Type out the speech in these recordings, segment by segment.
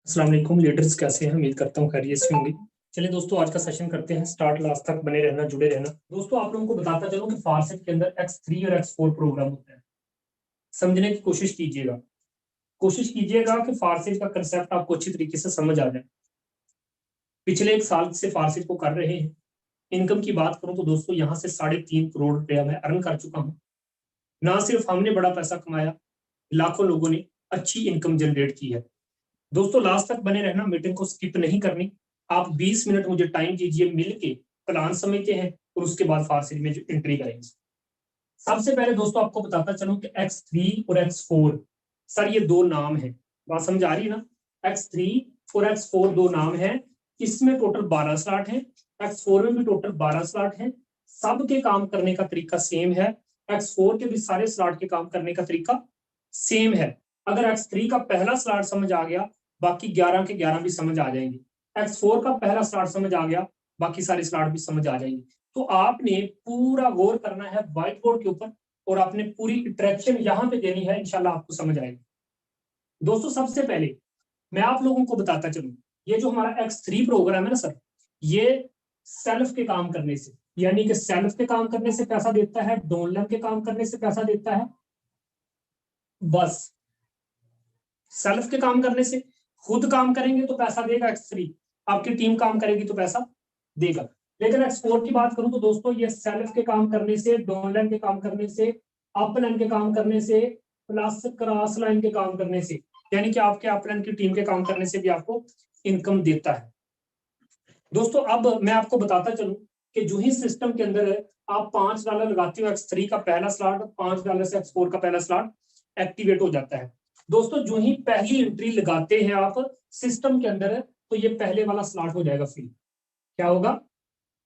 अस्सलाम वालेकुम लीडर्स, कैसे हैं? उम्मीद करता हूँ खैरियत से होंगे। चलिए दोस्तों, आज का सेशन करते हैं स्टार्ट। लास्ट तक बने रहना, जुड़े रहना। दोस्तों, आप लोगों को बताता चलूं कि फारसेट के अंदर X3 और X4 प्रोग्राम होता है। समझने की कोशिश कीजिएगा। कोशिश कीजिएगा कि फारसेट का कंसेप्ट आपको अच्छी तरीके से समझ आ जाए। पिछले 1 साल से फारसेट को कर रहे हैं। इनकम की बात करूं तो दोस्तों, यहाँ से 3.5 करोड़ रुपया मैं अर्न कर चुका हूँ। ना सिर्फ हमने बड़ा पैसा कमाया, लाखों लोगों ने अच्छी इनकम जनरेट की है। दोस्तों, लास्ट तक बने रहना, मीटिंग को स्किप नहीं करनी। आप 20 मिनट मुझे टाइम दीजिए, मिलके प्लान समझते हैं और उसके बाद फारसी में जो एंट्री करेंगे। सबसे पहले दोस्तों आपको बताता चलूं कि X3 और X4, सर ये दो नाम है। बात समझ आ रही है ना? X3 और X4 दो नाम है। इसमें टोटल 12 स्लॉट है। X4 में भी टोटल 12 स्लॉट है। सबके काम करने का तरीका सेम है। X4 के भी सारे स्लॉट के काम करने का तरीका सेम है। अगर X3 का पहला स्लॉट समझ आ गया, बाकी 11 के 11 भी समझ आ जाएंगे। X4 का पहला स्लॉट समझ आ गया, बाकी सारे स्लॉट भी समझ आ जाएंगे। तो आपने पूरा गौर करना है व्हाइट बोर्ड के ऊपर और आपने पूरी इंटरेक्शन यहां पे देनी है। इंशाल्लाह आपको समझ आएगा। दोस्तों, सबसे पहले मैं आप लोगों को बताता चलूं, ये जो हमारा X3 प्रोग्राम है ना सर, ये सेल्फ के काम करने से, यानी कि सेल्फ के काम करने से पैसा देता है, डोनलर के काम करने से पैसा देता है। बस सेल्फ के काम करने से, खुद काम करेंगे तो पैसा देगा X3, आपकी टीम काम करेगी तो पैसा देगा। लेकिन X4 की बात करूं तो दोस्तों, ये सेल्फ के काम करने से, डाउनलाइन के काम करने से, अपलाइन के काम करने से, प्लस क्रॉस लाइन के काम करने से, यानी कि आपके अपलाइन की टीम के काम करने से भी आपको इनकम देता है। दोस्तों, अब मैं आपको बताता चलूं कि जो ही सिस्टम के अंदर आप $5 लगाते हो, X3 का पहला स्लॉट, $5 से X4 का पहला स्लॉट एक्टिवेट हो जाता है। दोस्तों, जो ही पहली एंट्री लगाते हैं आप सिस्टम के अंदर, तो ये पहले वाला स्लॉट हो जाएगा फिल। क्या होगा?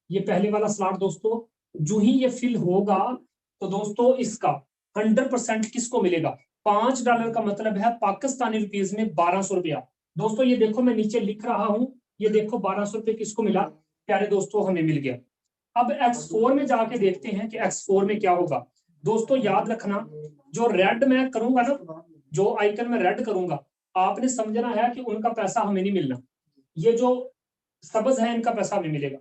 ये पहले वाला स्लॉट दोस्तों, जो ही ये फिल होगा तो दोस्तों इसका 100% किसको मिलेगा? $5 का मतलब है पाकिस्तानी रुपीज में 1200 रुपया। दोस्तों ये देखो, मैं नीचे लिख रहा हूं, ये देखो 1200 रुपये किसको मिला? प्यारे दोस्तों, हमें मिल गया। अब X4 में जाके देखते हैं कि X4 में क्या होगा। दोस्तों याद रखना, जो रेड मैं करूंगा ना, जो आइकन में रेड करूंगा, आपने समझना है कि उनका पैसा हमें नहीं मिलना। ये जो सब्ज है, इनका पैसा हमें मिलेगा।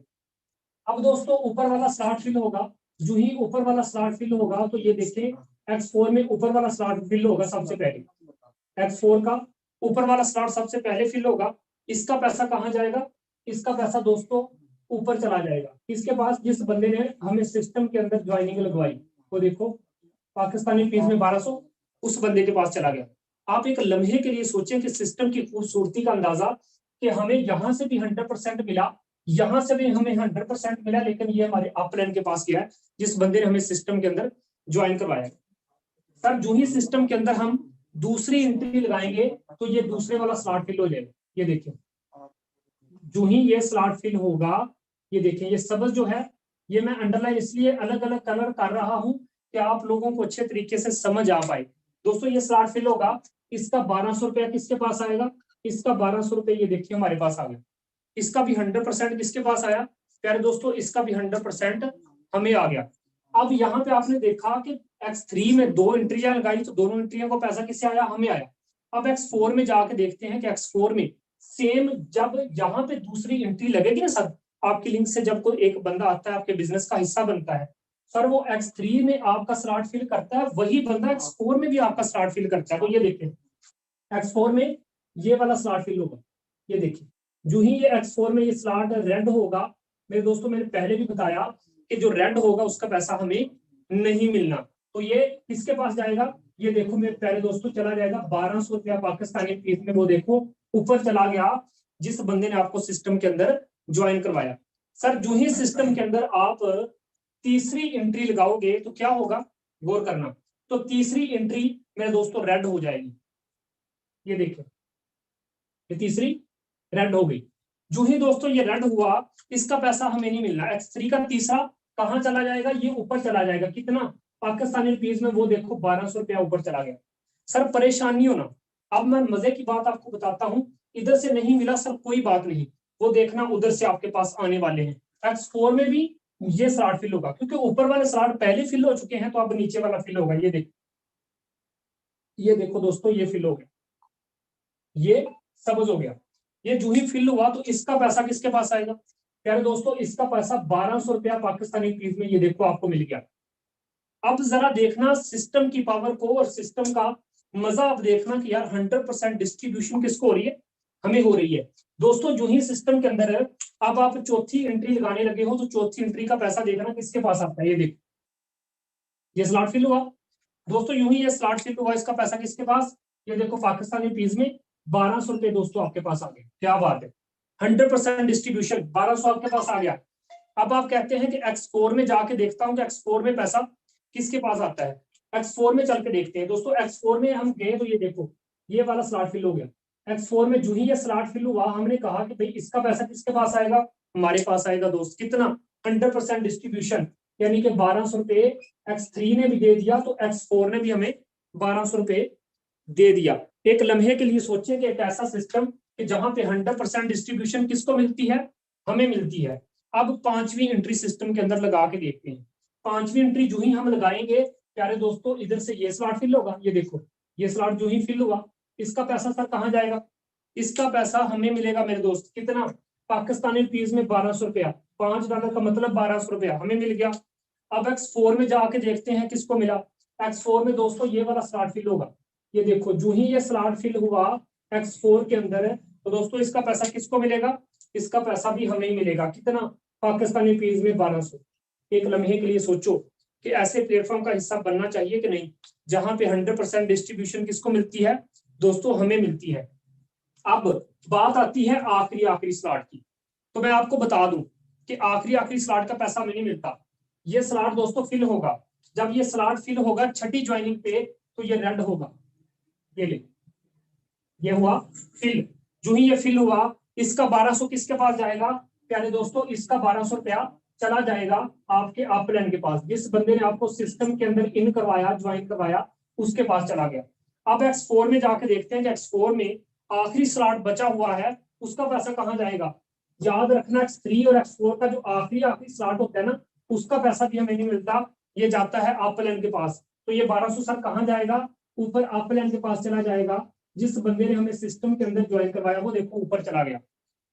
अब दोस्तों ऊपर वाला स्लॉट फिल होगा। जो ही ऊपर वाला स्लॉट फिल होगा तो ये देखिए, X4 में ऊपर वाला स्लॉट फिल होगा सबसे पहले। X4 का ऊपर वाला स्लॉट सबसे पहले फिल होगा। इसका पैसा कहाँ जाएगा? इसका पैसा दोस्तों ऊपर चला जाएगा। इसके पास जिस बंदे ने हमें सिस्टम के अंदर ज्वाइनिंग लगवाई, वो देखो पाकिस्तानी फीस में 1200, उस बंदे के पास चला गया। आप एक लम्हे के लिए सोचें कि सिस्टम की खूबसूरती का अंदाजा, कि हमें यहां से भी 100% मिला, यहां से भी हमें 100% मिला, लेकिन ये हमारे अपलाइन के पास गया है, जिस बंदे ने हमें सिस्टम के अंदर ज्वाइन करवाया। सर जो ही सिस्टम के अंदर हम दूसरी एंट्री लगाएंगे तो ये दूसरे वाला स्लॉट फिल हो जाएगा। ये देखिए, जो ही ये स्लॉट फिल होगा, ये देखिए ये सबज जो है, ये मैं अंडरलाइन इसलिए अलग अलग कलर कर रहा हूं कि आप लोगों को अच्छे तरीके से समझ आ पाए। दोस्तों ये स्लॉट फिल होगा, इसका 1200 रुपया किसके पास आएगा? इसका 1200 रुपये ये देखिए हमारे पास आ गया। इसका भी 100% किसके पास आया? प्यारे दोस्तों, इसका भी 100% हमें आ गया। अब यहाँ पे आपने देखा कि X3 में 2 एंट्रियां लगाई तो दोनों एंट्रियों को पैसा किससे आया? हमें आया। अब X4 में जाके देखते हैं कि X4 में सेम, जब यहाँ पे दूसरी एंट्री लगेगी ना सर, आपकी लिंक से जब कोई एक बंदा आता है, आपके बिजनेस का हिस्सा बनता है सर, वो X3 में आपका स्लॉट फिल करता है, वही बंदा X4 में भी आपका स्लॉट फिल करता है। तो ये देखिए, X4 में ये वाला स्लॉट फिल होगा। ये देखिए, जो ही ये X4 में ये स्लॉट रेड होगा, मेरे दोस्तों मैंने पहले भी बताया कि जो रेड होगा उसका पैसा हमें नहीं मिलना। तो ये किसके पास जाएगा? ये देखो मेरे प्यारे दोस्तों, चला जाएगा 1200 रुपया पाकिस्तानी फीस में, वो देखो ऊपर चला गया, जिस बंदे ने आपको सिस्टम के अंदर ज्वाइन करवाया। सर जो ही सिस्टम के अंदर आप तीसरी एंट्री लगाओगे तो क्या होगा? गौर करना। तो तीसरी एंट्री मेरे दोस्तों रेड हो जाएगी। ये देखिए, ये तीसरी रेड हो गई। जो ही दोस्तों ये रेड हुआ, इसका पैसा हमें नहीं मिलना। X3 का तीसरा कहां चला जाएगा? ये ऊपर चला जाएगा। कितना? पाकिस्तानी रुपीज में वो देखो 1200 रुपया ऊपर चला गया। सर परेशान नहीं होना, अब मैं मजे की बात आपको बताता हूं। इधर से नहीं मिला सर, कोई बात नहीं, वो देखना उधर से आपके पास आने वाले हैं। X4 में भी ये स्लॉट फिल होगा, क्योंकि ऊपर वाले स्लॉट पहले फिल हो चुके हैं, तो अब नीचे वाला फिल होगा। ये देखो दोस्तों, ये फिल हो गया, ये सबज हो गया। ये जो ही फिल हुआ तो इसका पैसा किसके पास आएगा प्यारे दोस्तों, इसका पैसा 1200 रुपया पाकिस्तानी रुपीज में, ये देखो आपको मिल गया। अब जरा देखना सिस्टम की पावर को और सिस्टम का मजा आप देखना कि यार 100% डिस्ट्रीब्यूशन किसको हो रही है, हमें हो रही है। दोस्तों जो ही सिस्टम के अंदर है, अब आप चौथी एंट्री लगाने लगे हो तो चौथी एंट्री का पैसा देखना किसके पास आता है, ये देखो ये स्लॉट फिल हुआ दोस्तों, यूं ही ये स्लॉट फिल हुआ, इसका पैसा किसके पास, ये देखो पाकिस्तानी रुपीज में 1200 रुपए दोस्तों आपके पास आ गए, क्या बात है, 100% डिस्ट्रीब्यूशन 1200 आपके पास आ गया। अब आप कहते हैं कि X4 में जाके देखता हूं कि X4 में पैसा किसके पास आता है, X4 में चल के देखते हैं दोस्तों। X4 में हम गए तो ये देखो ये वाला स्लॉट फिल हो गया। X4 में जो ही ये स्लॉट फिल हुआ, हमने कहा कि भाई इसका पैसा किसके पास आएगा, हमारे पास आएगा दोस्त, कितना 100% डिस्ट्रीब्यूशन, यानी कि 1200 रुपए X3 ने भी दे दिया तो X4 ने भी हमें 1200 रुपए दे दिया। एक लम्हे के लिए सोचें कि एक ऐसा सिस्टम कि जहां पे 100% डिस्ट्रीब्यूशन किसको मिलती है, हमें मिलती है। अब पांचवी एंट्री सिस्टम के अंदर लगा के देखते हैं। पांचवी एंट्री जो ही हम लगाएंगे प्यारे दोस्तों, इधर से ये स्लॉट फिल होगा, ये देखो ये स्लॉट जो ही फिल हुआ, इसका पैसा सर कहाँ जाएगा, इसका पैसा हमें मिलेगा मेरे दोस्त, कितना, पाकिस्तानी रुपीज में 1200 रुपया, $5 का मतलब 1200 रुपया हमें मिल गया। अब X4 में जाके देखते हैं किसको मिला। X4 में दोस्तों ये वाला स्लॉट फिल होगा, ये देखो जो ही ये स्लॉट फिल हुआ X4 के अंदर है तो दोस्तों इसका पैसा किसको मिलेगा, इसका पैसा भी हमें ही मिलेगा, कितना, पाकिस्तानी रुपीज में 1200। एक लम्हे के लिए सोचो कि ऐसे प्लेटफॉर्म का हिस्सा बनना चाहिए कि नहीं, जहां पे 100% डिस्ट्रीब्यूशन किसको मिलती है दोस्तों, हमें मिलती है। अब बात आती है आखिरी स्लॉट की, तो मैं आपको बता दूं कि आखिरी स्लॉट का पैसा हमें नहीं मिलता। ये स्लॉट दोस्तों फिल होगा, जब ये स्लॉट फिल होगा छठी ज्वाइनिंग पे तो ये रेड होगा, ये ले ये हुआ फिल, जो ही ये फिल हुआ इसका 1200 किसके पास जाएगा प्यारे दोस्तों, इसका 1200 रुपया चला जाएगा आपके अपलाइन के पास, जिस बंदे ने आपको सिस्टम के अंदर इन करवाया, ज्वाइन करवाया, उसके पास चला गया। अब X4 में जाके देखते हैं कि X4 में आखिरी स्लॉट बचा हुआ है, उसका पैसा कहाँ जाएगा। याद रखना X3 और X4 का जो आखिरी स्लॉट होता है ना, उसका पैसा भी हमें नहीं मिलता, ये जाता है अपलाइन के पास। तो ये 1200 सर कहाँ जाएगा, ऊपर अपलाइन के पास चला जाएगा, जिस बंदे ने हमें सिस्टम के अंदर ज्वाइन करवाया वो देखो ऊपर चला गया।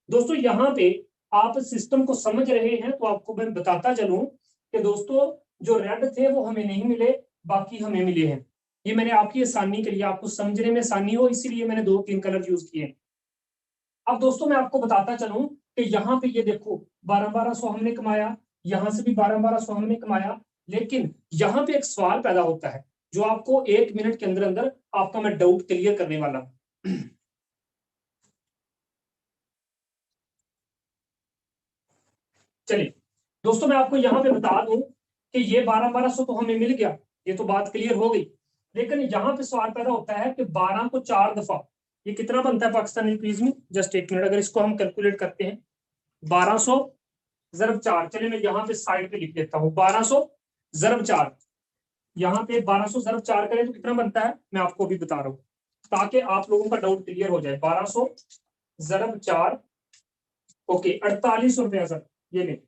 दोस्तों यहाँ पे आप सिस्टम को समझ रहे हैं तो आपको मैं बताता चलूं कि दोस्तों जो रेड थे वो हमें नहीं मिले, बाकी हमें मिले हैं। ये मैंने आपकी आसानी के लिए, आपको समझने में आसानी हो इसीलिए मैंने 2-3 कलर यूज किए। अब दोस्तों मैं आपको बताता चलूं कि यहाँ पे ये देखो 1200 हमने कमाया, यहाँ से भी 1200 हमने कमाया, लेकिन यहाँ पे एक सवाल पैदा होता है जो आपको 1 मिनट के अंदर अंदर आपका मैं डाउट क्लियर करने वाला हूं। चलिए दोस्तों मैं आपको यहाँ पे बता दूं कि ये 1200 तो हमें मिल गया, ये तो बात क्लियर हो गई, लेकिन यहाँ पे सवाल पैदा होता है कि 12 को 4 दफा ये कितना बनता है पाकिस्तानी रुपीज में। जस्ट एक मिनट, अगर इसको हम कैलकुलेट करते हैं 1200 ज़रब 4, चलिए मैं यहाँ पे साइड पे लिख देता हूँ 1200 ज़रब 4, यहाँ पे 1200 ज़रब 4 करें तो कितना बनता है मैं आपको भी बता रहा हूँ ताकि आप लोगों का डाउट क्लियर हो जाए। 1200 ज़रब 4, ओके 4800 रुपया सर, ये ले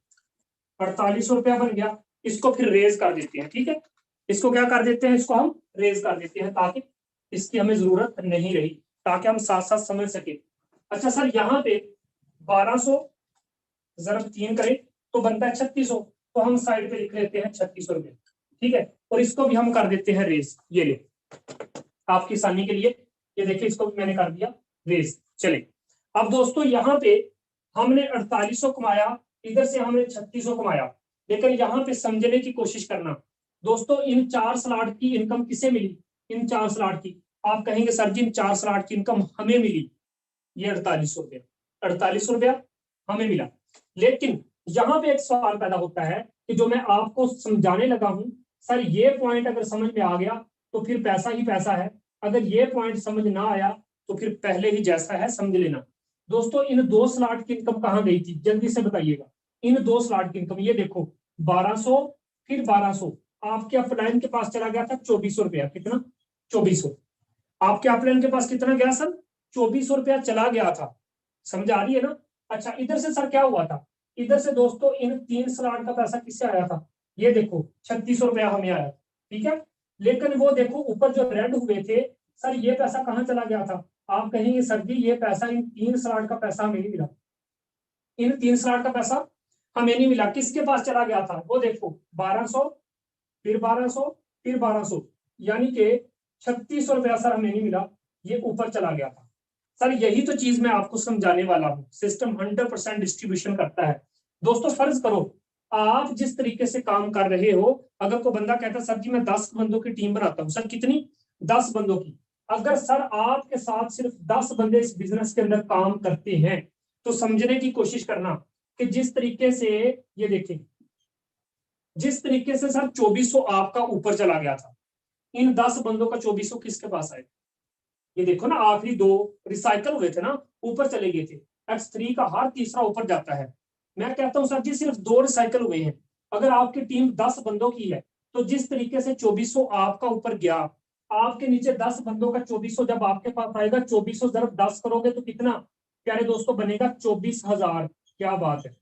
4800 रुपया बन गया। इसको फिर रेज कर देते हैं, ठीक है, इसको क्या कर देते हैं, इसको हम रेज कर देते हैं ताकि इसकी हमें जरूरत नहीं रही, ताकि हम साथ साथ समझ सके। अच्छा सर यहाँ पे 1200 ज़रब 3 करें तो बनता है 3600, तो हम साइड पे लिख लेते हैं 3600 रुपये, ठीक है, और इसको भी हम कर देते हैं रेज, ये ले आपकी आसानी के लिए, ये देखिए इसको भी मैंने कर दिया रेज। चले अब दोस्तों यहाँ पे हमने 4800 कमाया, इधर से हमने 3600 कमाया, लेकिन यहाँ पे समझने की कोशिश करना दोस्तों, इन 4 स्लॉट की इनकम किसे मिली, इन 4 स्लॉट की, आप कहेंगे सर जी इन 4 स्लॉट की इनकम हमें मिली, ये 4800 रुपया, 4800 रुपया हमें मिला। लेकिन यहाँ पे एक सवाल पैदा होता है कि जो मैं आपको समझाने लगा हूं, सर ये पॉइंट अगर समझ में आ गया तो फिर पैसा ही पैसा है, अगर ये पॉइंट समझ ना आया तो फिर पहले ही जैसा है समझ लेना। दोस्तों इन 2 स्लॉट की इनकम कहाँ गई थी, जल्दी से बताइएगा, इन 2 स्लॉट की इनकम, ये देखो 1200 फिर 1200, आपके अपलाइन के पास चला गया था 2400 रुपया, कितना 2400, आपके अपलाइन के पास कितना गया सर 2400 रुपया चला गया था, समझ आ रही है ना। अच्छा इधर से सर क्या हुआ था, इधर से दोस्तों इन 3 स्लॉट का पैसा किससे आया था, ये देखो 3600 रुपया हमें आया, ठीक है, लेकिन वो देखो ऊपर जो रेड हुए थे सर, ये पैसा कहाँ चला गया था, आप कहेंगे सर जी ये पैसा, इन 3 स्लॉट का पैसा हमें नहीं मिला, इन 3 स्लॉट का पैसा हमें नहीं मिला, किसके पास चला गया था? वो देखो 1200, फिर 1200, फिर 1200, यानी कि 3600 रुपया सर हमें नहीं मिला, ये ऊपर चला गया था। सर यही तो चीज मैं आपको समझाने वाला हूँ, सिस्टम 100% डिस्ट्रीब्यूशन करता है। दोस्तों फर्ज करो आप जिस तरीके से काम कर रहे हो, अगर कोई बंदा कहता है सर जी मैं 10 बंदों की टीम बनाता हूँ, सर कितनी? 10 बंदों की। अगर सर आपके साथ सिर्फ 10 बंदे इस बिजनेस के अंदर काम करते हैं, तो समझने की कोशिश करना कि जिस तरीके से, ये देखें, जिस तरीके से सर 2400 आपका ऊपर चला गया था, इन 10 बंदों का 2400 किसके पास आए? ये देखो ना, आखिरी 2 रिसाइकल हुए थे ना, ऊपर चले गए थे। X3 का हर तीसरा ऊपर जाता है। मैं कहता हूं सर जी सिर्फ 2 रिसाइकल हुए हैं। अगर आपकी टीम 10 बंदों की है, तो जिस तरीके से 2400 आपका ऊपर गया, आपके नीचे 10 बंदों का 2400 जब आपके पास आएगा, 2400 जब 10 करोगे तो कितना प्यारे दोस्तों बनेगा? 24,000। क्या बात है,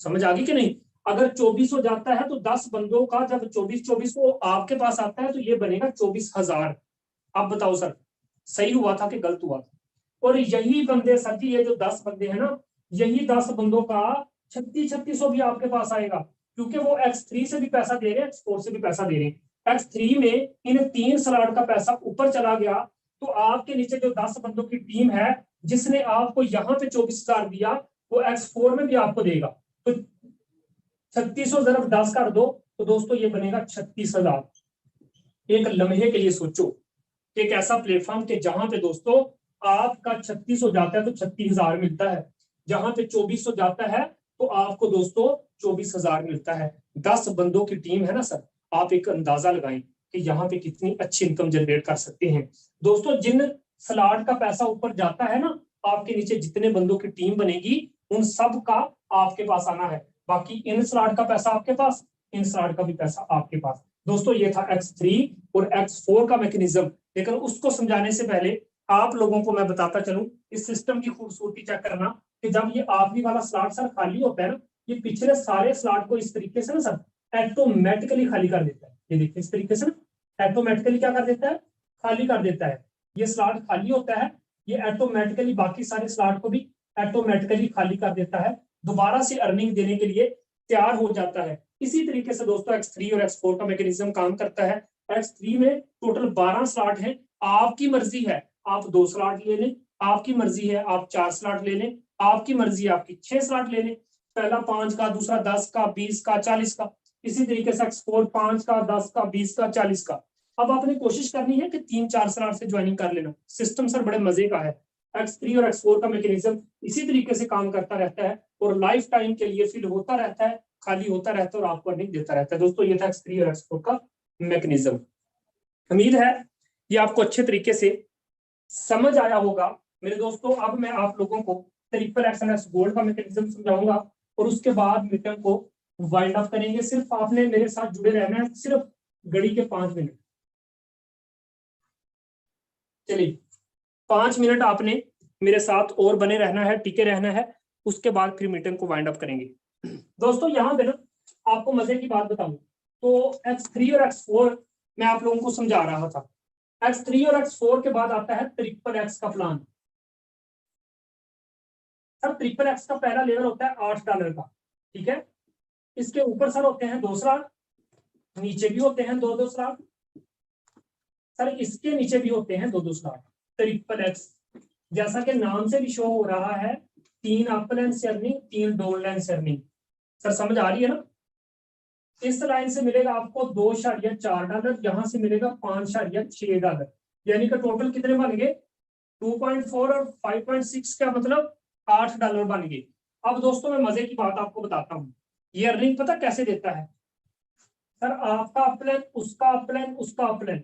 समझ आ गई कि नहीं? अगर 2400 जाता है तो 10 बंदों का जब 2400 आपके पास आता है तो ये बनेगा 24,000। अब बताओ सर सही हुआ था कि गलत हुआ था? और यही बंदे सर जी, ये जो 10 बंदे हैं ना, यही 10 बंदों का 3600 भी आपके पास आएगा, क्योंकि वो X3 से भी पैसा दे रहे हैं, X4 से भी पैसा दे रहे हैं। X3 में इन 3 स्लॉट का पैसा ऊपर चला गया, तो आपके नीचे जो 10 बंदों की टीम है, जिसने आपको यहाँ पे 24,000 दिया, वो X4 में भी आपको देगा। तो 3600 जरा 10 कर दो तो दोस्तों ये बनेगा 36,000। एक लम्हे के लिए सोचो, एक ऐसा प्लेटफॉर्म के जहां पे दोस्तों आपका 3600 जाता है तो 36,000 मिलता है, जहां पे 2400 जाता है तो आपको दोस्तों 24,000 मिलता है। 10 बंदों की टीम है ना सर, आप एक अंदाजा लगाएं कि यहाँ पे कितनी अच्छी इनकम जनरेट कर सकते हैं। दोस्तों जिन स्लॉट का पैसा ऊपर जाता है ना, आपके नीचे जितने बंदों की टीम बनेगी उन सब का आपके पास आना है। बाकी इन स्लॉट का पैसा आपके पास, इन स्लॉट का भी पैसा आपके पास। दोस्तों ये था X3 और X4 का मैकेनिज्म। लेकिन उसको समझाने से पहले आप लोगों को मैं बताता चलूं, इस सिस्टम की खूबसूरती चेक करना कि जब ये आखिरी वाला स्लॉट सर खाली होता है ना, ये पिछले सारे स्लॉट को इस तरीके से ना सर ऑटोमेटिकली खाली कर देता है। ये देखिए इस तरीके से ना ऑटोमेटिकली क्या कर देता है? खाली कर देता है। ये स्लॉट खाली होता है, ये ऑटोमेटिकली बाकी सारे स्लॉट को भी ऑटोमेटिकली खाली कर देता है, दोबारा से अर्निंग देने के लिए तैयार हो जाता है। इसी तरीके से दोस्तों X3 और X4 का मैकेनिज्म काम करता है। X3 में टोटल 12 स्लॉट हैं, आपकी मर्जी है आप 2 स्लॉट ले लें, आपकी मर्जी है आप 4 स्लॉट ले लें, आपकी मर्जी है आपकी 6 स्लॉट ले लें। पहला 5 का, दूसरा 10 का, 20 का, 40 का। इसी तरीके से X4 5 का, 10 का, 20 का, 40 का। अब आपने कोशिश करनी है कि 3-4 स्लॉट से ज्वाइनिंग कर लेना। सिस्टम सर बड़े मजे का है। X3 और X4 का मैकेनिज्म इसी तरीके से काम करता रहता है और लाइफ टाइम के लिए फिल होता रहता है, खाली होता रहता है और आपको अर्निंग देता रहता है। दोस्तों ये था X3 और X4 का मैकेनिज्म। उम्मीद है ये आपको अच्छे तरीके से समझ आया होगा मेरे दोस्तों। अब मैं आप लोगों को ट्रिपल एक्स गोल्ड का मैकेनिज्म समझाऊंगा और उसके बाद मीटिंग को वाइंड अप करेंगे। सिर्फ आपने मेरे साथ जुड़े रहना है, सिर्फ घड़ी के 5 मिनट। चलिए 5 मिनट आपने मेरे साथ और बने रहना है, टिके रहना है, उसके बाद फिर मीटिंग को वाइंड अप करेंगे। दोस्तों यहाँ पे ना आपको मजे की बात बताऊं तो X3 और X4 मैं आप लोगों को समझा रहा था। X3 और X4 के बाद आता है ट्रिपल एक्स का प्लान। सर ट्रिपल एक्स का पहला लेवल होता है $8 का, ठीक है। इसके ऊपर सर होते हैं 2 स्लॉट, नीचे भी होते हैं 2-2 स्लॉट, सर इसके नीचे भी होते हैं 2-2 स्लॉट। ट्रिपल एक्स जैसा कि नाम से भी शो हो रहा है, 3 अप लाइन से अर्निंग, 3 डाउन लाइन से अर्निंग। सर समझ आ रही है ना? इस लाइन से मिलेगा आपको $2.4, यहां से मिलेगा $5.6, यानी कि टोटल कितने बन गए? 2.4 और 5.6 का मतलब $8 बन गए। अब दोस्तों मैं मजे की बात आपको बताता हूँ, ये अर्निंग पता कैसे देता है? सर आपका अपलाइन, उसका अपलाइन, उसका अपलाइन,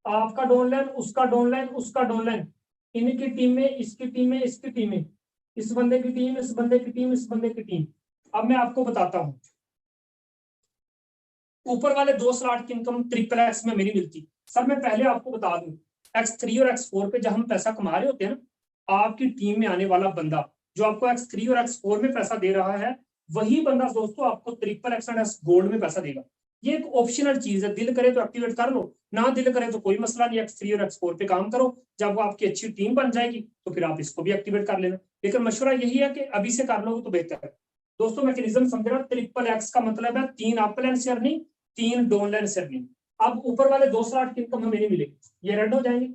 आपका डाउनलाइन, उसका डाउनलाइन, उसका डाउनलाइन, इनकी टीम में, इसकी टीम में, इसकी टीम में, इस बंदे की टीम, इस बंदे की टीम, इस बंदे की टीम। अब मैं आपको बताता हूँ, ऊपर वाले 2 स्लॉट की इनकम ट्रिपल एक्स में मेरी मिलती। सर मैं पहले आपको बता दूं, X3 और X4 पे जब हम पैसा कमा रहे होते हैं ना, आपकी टीम में आने वाला बंदा जो आपको X3 और X4 में पैसा दे रहा है, वही बंदा दोस्तों आपको triple x and x gold में पैसा देगा। ये एक ऑप्शनल चीज है, दिल करे तो एक्टिवेट कर लो, ना दिल करे तो कोई मसला नहीं, X3 और X4 पे काम करो। जब वो आपकी अच्छी टीम बन जाएगी तो फिर आप इसको भी एक्टिवेट कर लेना। लेकिन मशवरा यही है कि अभी से कर लोगे तो बेहतर है। दोस्तों मैकेनिज्म समझना, ट्रिपल एक्स का मतलब है 3 अप लाइन से अर्निंग, 3 डाउन लाइन से अर्निंग। अब ऊपर वाले 2 स्लॉट की इनकम हमें नहीं मिलेगी, ये रेड हो जाएंगे,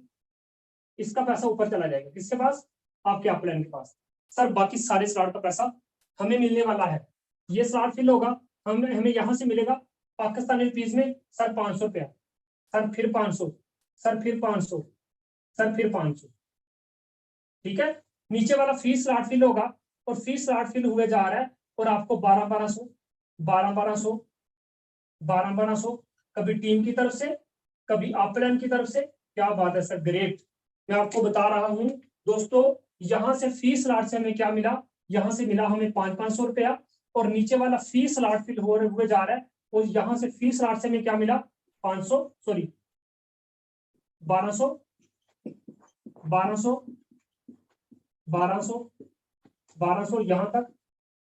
इसका पैसा ऊपर चला जाएगा, किसके पास, आपके अप लाइन के पास। सर बाकी सारे स्लॉट का पैसा हमें मिलने वाला है। ये स्लॉट फिल होगा, हमें यहां से मिलेगा पाकिस्तानी रुपीज में सर 500 रुपया, सर फिर 500, सर फिर 500, सर फिर 500, ठीक है। नीचे वाला फी स्लॉट फिल होगा और फी स्लॉट फिल हुए जा रहा है और आपको 1200, 1200, 1200 कभी टीम की तरफ से, कभी अपलाइन की तरफ से। क्या बात है सर, ग्रेट। मैं आपको बता रहा हूं दोस्तों, यहां से फी स्लॉट से हमें क्या मिला, यहां से मिला हमें 500 रुपया, और नीचे वाला फी स्लॉट फिल हुए जा रहा है और यहां से फी स्लॉट से हमें क्या मिला, 500, सॉरी 1200, 1200, 1200, 1200 यहां तक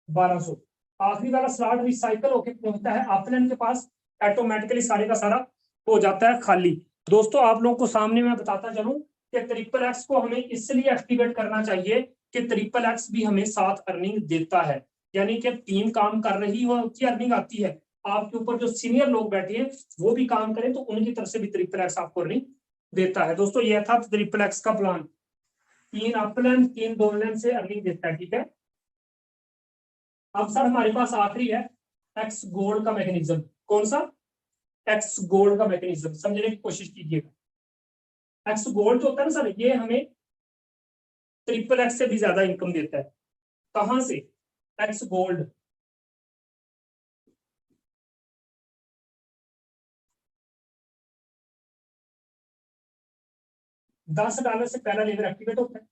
1200। आखिरी वाला स्लॉट रिसाइकल होकर पहुंचता है अपलाइन के पास, ऑटोमेटिकली सारे का सारा हो जाता है खाली। दोस्तों आप लोगों को सामने मैं बताता चलूं कि ट्रिपल एक्स को हमें इसलिए एक्टिवेट करना चाहिए कि ट्रिपल एक्स भी हमें साथ अर्निंग देता है, यानी कि टीम काम कर रही हो की अर्निंग आती है, आपके ऊपर जो सीनियर लोग बैठे हैं वो भी काम करें तो उनकी तरफ से भी ट्रिपल एक्स आपको अर्निंग देता है। दोस्तों यह था ट्रिपल एक्स का प्लान, 3 अपलाइन 3 डाउनलाइन से अर्निंग देता है, ठीक है। अब सर हमारे पास आखिरी है एक्स गोल्ड का मैकेनिज्म। कौन सा, एक्स गोल्ड का मैकेनिज्म समझने की कोशिश कीजिएगा। एक्स गोल्ड जो होता है ना सर, ये हमें ट्रिपल एक्स से भी ज्यादा इनकम देता है। कहां से, एक्स गोल्ड, $10 से पहला लेवल एक्टिवेट होता है,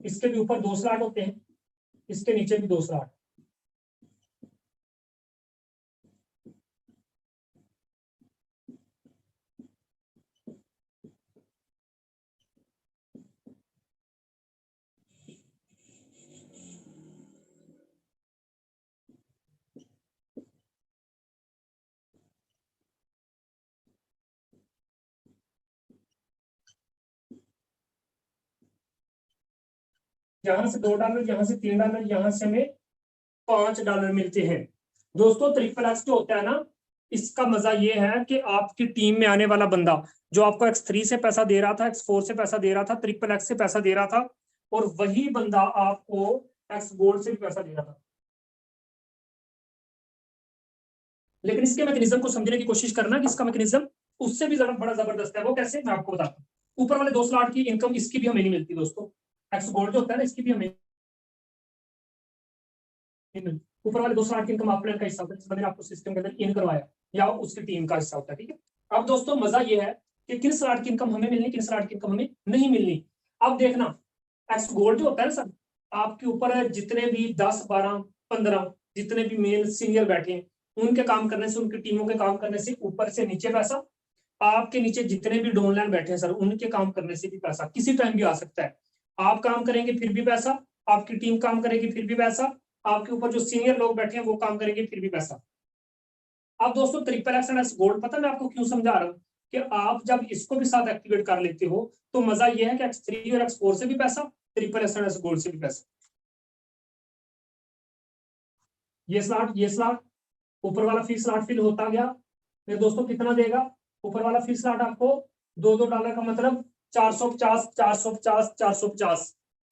इसके भी ऊपर 2 स्लॉट होते हैं, इसके नीचे भी 2 स्लॉट। यहां से $2, यहां से $3, यहां से हमें $5 मिलते हैं। दोस्तों ट्रिपल एक्स जो होता है ना, इसका मजा ये है कि आपकी टीम में आने वाला बंदा जो आपको X3 से पैसा दे रहा था, X4 से पैसा दे रहा था, ट्रिपल एक्स से पैसा दे रहा था, और वही बंदा आपको एक्स गोल्ड से भी पैसा दे रहा था। लेकिन इसके मैकेनिज्म को समझने की कोशिश करना कि इसका मैकेनिज्म उससे भी ज्यादा बड़ा जबरदस्त है। वो कैसे, मैं आपको बताता हूँ। ऊपर वाले 2 स्लॉट की इनकम इसकी भी हमें नहीं मिलती दोस्तों, एक्स गोल्ड जो होता है ना, इसकी भी हमें ऊपर वाले 2 स्लॉट की इनकम अपलाइन का हिस्सा होता है, जिस बंदे ने आपको सिस्टम के अंदर इन करवाया या उसकी टीम का हिस्सा होता है, ठीक है। अब दोस्तों मजा ये है कि किन स्लॉट की इनकम हमें मिलनी, किन स्लॉट की इनकम हमें नहीं मिलनी। अब देखना, एक्स गोल्ड जो होता है ना सर, आपके ऊपर है जितने भी 10, 12, 15 जितने भी मेन सीनियर बैठे हैं, उनके काम करने से, उनकी टीमों के काम करने से ऊपर से नीचे पैसा, आपके नीचे जितने भी डाउनलाइन बैठे हैं सर, उनके काम करने से भी पैसा किसी टाइम भी आ सकता है। आप काम करेंगे फिर भी पैसा, आपकी टीम काम करेगी फिर भी पैसा, आपके ऊपर जो सीनियर लोग बैठे हैं वो काम करेंगे फिर भी पैसा। अब दोस्तों triple x and x gold, पता मैं आपको क्यों समझा रहा हूँ कि आप जब इसको भी साथ एक्टिवेट कर लेते हो तो मजा ये है कि X3 और X4 से भी पैसा, triple x and x gold से भी पैसा। ये स्लॉट ऊपर वाला फी स्लॉट फिल होता गया, मेरे दोस्तों कितना देगा, ऊपर वाला फी स्लॉट आपको $2 का मतलब 450, 450, 450,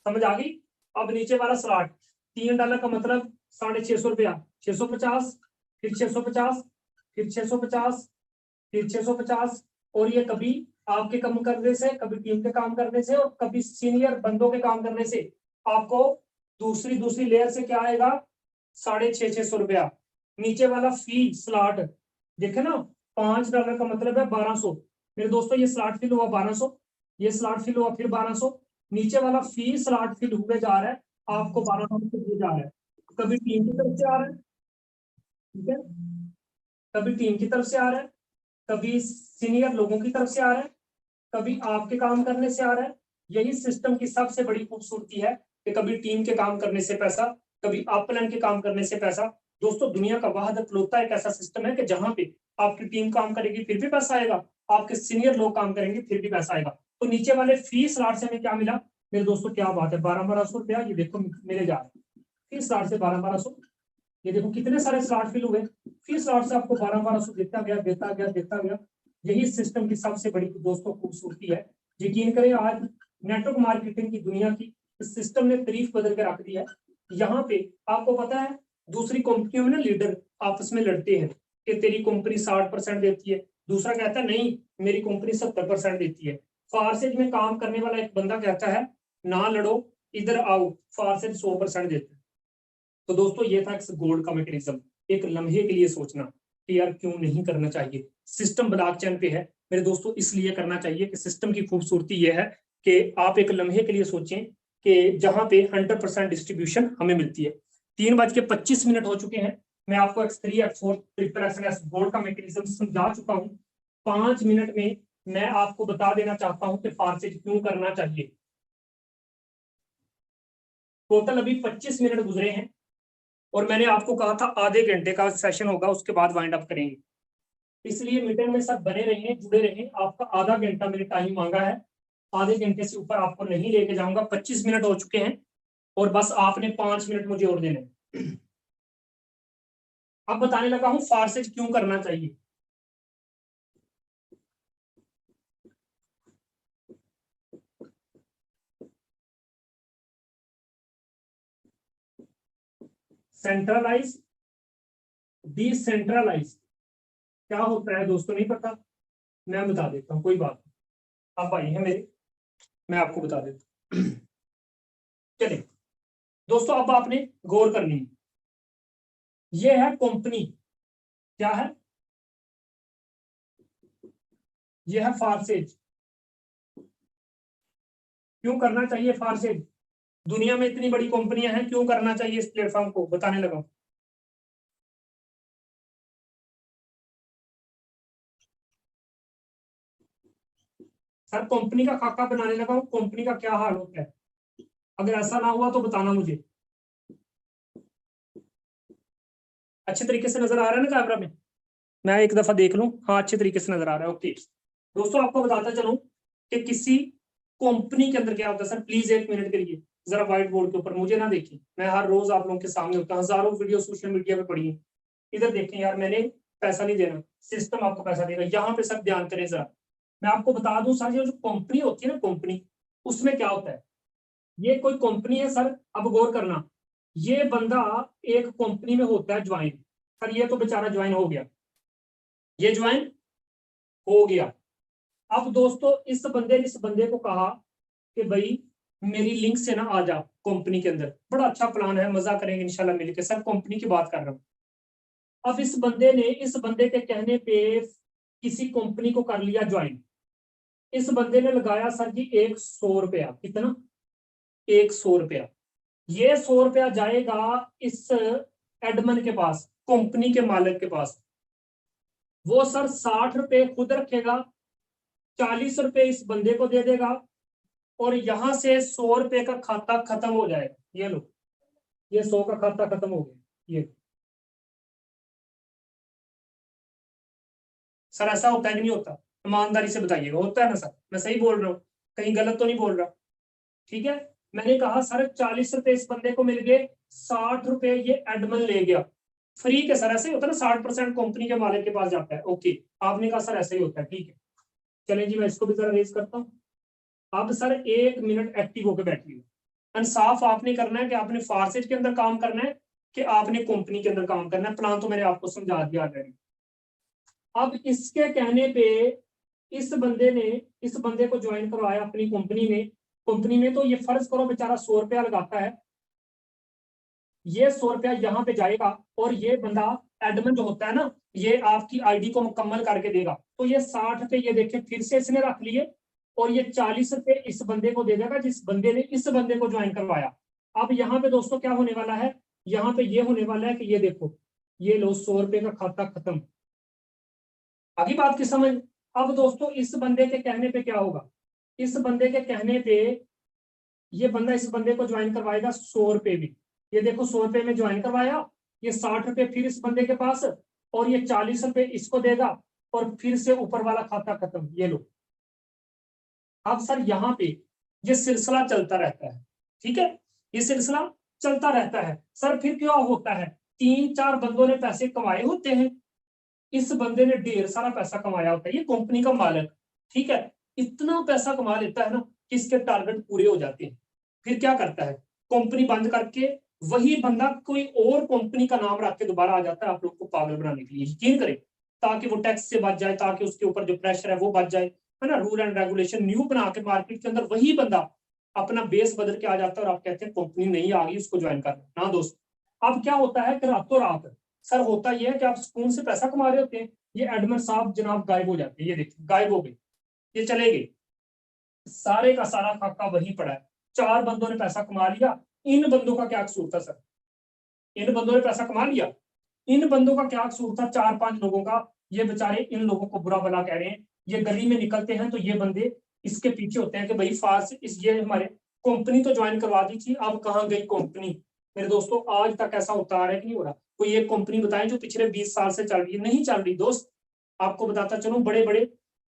समझ आ गई। अब नीचे वाला स्लॉट $3 का मतलब 650 रुपया, 650, फिर 650, फिर 650, फिर 650, और ये कभी आपके काम करने से, कभी टीम के काम करने से, और कभी सीनियर बंदों के काम करने से आपको दूसरी लेयर से क्या आएगा, $650 रुपया। नीचे वाला फी स्लॉट देखे ना, $5 का मतलब है 1200। मेरे दोस्तों ये स्लॉट फिल हुआ 1200, ये स्लॉट फिल हुआ फिर 1200, नीचे वाला फी स्लॉट फिल हुए जा रहा है आपको 1200 दिए जा रहा है। कभी टीम की तरफ से आ रहा है, ठीक है, कभी टीम की तरफ से आ रहा है, कभी सीनियर लोगों की तरफ से आ रहा है, कभी आपके काम करने से आ रहा है। यही सिस्टम की सबसे बड़ी खूबसूरती है कि कभी टीम के काम करने से पैसा, कभी अपलाइन के काम करने से पैसा। दोस्तों दुनिया का वाहिद इकलौता एक ऐसा सिस्टम है कि जहां पे आपकी टीम काम करेगी फिर भी पैसा आएगा, आपके सीनियर लोग काम करेंगे फिर भी पैसा आएगा। तो नीचे वाले फी स्लॉट से हमें क्या मिला मेरे दोस्तों, क्या बात है, 1200 रुपया, ये देखो मेरे जा रहे फी स्लॉट से 1200, ये देखो कितने सारे स्लॉट फिल हुए, फी स्लॉट से आपको 1200 देता गया देता गया देता गया। यही सिस्टम की सबसे बड़ी दोस्तों खूबसूरती है। यकीन करें आज नेटवर्क मार्केटिंग की दुनिया की इस सिस्टम ने तारीफ बदल के रख दी है। यहाँ पे आपको पता है दूसरी कंपनियों में ना लीडर आपस में लड़ते हैं कि तेरी कंपनी 60% देती है, दूसरा कहता है नहीं मेरी कंपनी 70% देती है। फारसेज में काम करने वाला एक बंदा कहता है ना लड़ो, इधर आओ, फारसेज 100% देते हैं। तो दोस्तों ये था गोल्ड का मैकेनिज्म, एक लम्हे के लिए सोचना कि यार क्यों नहीं करना चाहिए। सिस्टम ब्लॉकचेन पे है मेरे दोस्तों, इसलिए करना चाहिए कि सिस्टम की खूबसूरती यह है कि आप एक लम्हे के लिए सोचें कि जहां पे 100% डिस्ट्रीब्यूशन हमें मिलती है। 3:25 हो चुके हैं। मैं आपको X3 X4 triple XS gold का मैकेनिज्म समझा चुका हूं। 5 मिनट में मैं आपको बता देना चाहता हूं कि फारसेज क्यों करना चाहिए। टोटल अभी 25 मिनट गुजरे हैं और मैंने आपको कहा था आधे घंटे का सेशन होगा, उसके बाद वाइंड अप करेंगे। इसलिए मीटिंग में सब बने रहें, जुड़े रहें। आपका आधा घंटा मैंने टाइम मांगा है, आधे घंटे से ऊपर आपको नहीं लेके जाऊंगा। 25 मिनट हो चुके हैं और बस आपने 5 मिनट मुझे और देने। अब बताने लगा हूं फारसेज क्यों करना चाहिए। सेंट्रलाइज डिसेंट्रलाइज क्या होता है दोस्तों, नहीं पता, मैं बता देता हूं, कोई बात नहीं। आप आइए मेरे, मैं आपको बता देता हूं। चलिए दोस्तों अब आपने गौर करनी है, ये है कंपनी, क्या है, ये है फारसेज। क्यों करना चाहिए फारसेज, दुनिया में इतनी बड़ी कंपनियां हैं, क्यों करना चाहिए इस प्लेटफॉर्म को, बताने लगा। सर कंपनी का खाका बनाने लगा हूं, कंपनी का क्या हाल होता है, अगर ऐसा ना हुआ तो बताना मुझे। अच्छे तरीके से नजर आ रहा है ना कैमरा में, मैं एक दफा देख लूं, हाँ अच्छे तरीके से नजर आ रहा है, ओके। दोस्तों आपको बताता चलूं कि किसी कंपनी के अंदर क्या होता है। सर प्लीज 1 मिनट के लिए जरा व्हाइट बोर्ड के ऊपर मुझे ना देखिए, मैं हर रोज आप लोगों के सामने होता हूं, हजारों वीडियो सोशल मीडिया पे पड़ी है। इधर देखें यार, मैंने पैसा नहीं देना, सिस्टम आपको पैसा देगा, यहाँ पे सब ध्यान करें जरा। मैं आपको बता दूं सर, ये जो कंपनी होती है ना कंपनी, उसमें क्या होता है, ये कोई कंपनी है सर, अब गौर करना, ये बंदा एक कंपनी में होता है ज्वाइन। सर ये तो बेचारा ज्वाइन हो गया, ये ज्वाइन हो गया। अब दोस्तों इस बंदे ने इस बंदे को कहा कि भाई मेरी लिंक से ना आ जा कंपनी के अंदर, बड़ा अच्छा प्लान है, मजा करेंगे इंशाल्लाह मिलके, सर कंपनी की बात कर रहा हूँ। अब इस बंदे ने इस बंदे के कहने पे किसी कंपनी को कर लिया ज्वाइन। इस बंदे ने लगाया सर जी 100 रुपया, कितना, 100 रुपया। ये 100 रुपया जाएगा इस एडमन के पास, कंपनी के मालिक के पास। वो सर 60 रुपए खुद रखेगा, 40 रुपए इस बंदे को दे देगा और यहां से 100 रुपए का खाता खत्म हो जाएगा। ये लो, ये 100 का खाता खत्म हो गया। ये सर ऐसा होता है कि नहीं होता, ईमानदारी से बताइएगा, होता है ना सर, मैं सही बोल रहा हूँ, कहीं गलत तो नहीं बोल रहा, ठीक है। मैंने कहा सर 40 रुपए इस बंदे को मिल गए, 60 रुपए ये एडमन ले गया, फ्री के। सर ऐसे ही होता है ना, 60% कंपनी के मालिक के पास जाता है, ओके। आपने कहा सर ऐसे ही होता है, ठीक है। चलें जी, मैं इसको भी जरा रेज करता हूँ। अब सर 1 मिनट एक्टिव होकर बैठिए। इंसाफ आपने करना है कि आपने फारसेज के अंदर काम करना है कि आपने कंपनी के अंदर काम करना है, प्लान तो मैंने आपको समझा दिया ऑलरेडी। अब इसके कहने पे इस बंदे ने इस बंदे को ज्वाइन करवाया अपनी कंपनी में तो ये फर्ज करो बेचारा 100 रुपया लगाता है, ये 100 रुपया यहाँ पे जाएगा और ये बंदा एडमिन जो होता है ना, ये आपकी आईडी को मुकम्मल करके देगा। तो ये 60 रुपए ये देखे फिर से इसने रख लिए और ये 40 रुपए इस बंदे को दे देगा जिस बंदे ने इस बंदे को ज्वाइन करवाया। अब यहाँ पे दोस्तों क्या होने वाला है, यहाँ पे ये होने वाला है कि ये देखो, ये लो 100 रुपए का खाता खत्म। आगे बात की समझ। अब दोस्तों इस बंदे के कहने पे क्या होगा, इस बंदे के कहने पे ये बंदा इस बंदे को ज्वाइन करवाएगा 100 रुपए भी। ये देखो 100 रुपए में ज्वाइन करवाया, ये 60 रुपए फिर इस बंदे के पास, और ये 40 रुपए इसको देगा और फिर से ऊपर वाला खाता खत्म। ये लो। अब सर यहाँ पे ये सिलसिला चलता रहता है, ठीक है, ये सिलसिला चलता रहता है। सर फिर क्या होता है, 3-4 बंदों ने पैसे कमाए होते हैं, इस बंदे ने ढेर सारा पैसा कमाया होता है, ये कंपनी का मालिक, ठीक है, इतना पैसा कमा लेता है ना कि इसके टारगेट पूरे हो जाते हैं। फिर क्या करता है, कंपनी बंद करके वही बंदा कोई और कंपनी का नाम रख के दोबारा आ जाता है आप लोग को पागल बनाने के लिए। यकीन करें, ताकि वो टैक्स से बच जाए, ताकि उसके ऊपर जो प्रेशर है वो बच जाए, है ना, रूल एंड रेगुलेशन न्यू बना के मार्केट के अंदर वही बंदा अपना बेस बदल के आ जाता है और आप कहते हैं कंपनी नहीं आ गई उसको ज्वाइन करना। ना दोस्त, अब क्या होता है कि रातों रात सर होता यह है कि आप सुकून से पैसा कमा रहे होते हैं, ये एडमिन साहब जनाब गायब हो जाते हैं, ये देखिए गायब हो गए, ये चले गए, सारे का सारा खाका वही पड़ा है। 4 बंदों ने पैसा कमा लिया, इन बंदों का क्या कसूर था सर, इन बंदों ने पैसा कमा लिया, इन बंदों का क्या कसूर था 4-5 लोगों का, ये बेचारे इन लोगों को बुरा भला कह रहे हैं। ये गली में निकलते हैं तो ये बंदे इसके पीछे होते हैं कि भाई फार्स इस ये हमारे कंपनी तो ज्वाइन करवा दी थी, अब कहाँ गई कंपनी। मेरे दोस्तों आज तक ऐसा होता आ रहा है कि नहीं हो रहा, कोई एक कंपनी बताएं जो पिछले 20 साल से चल रही है, नहीं चल रही दोस्त। आपको बताता चलूं, बड़े बड़े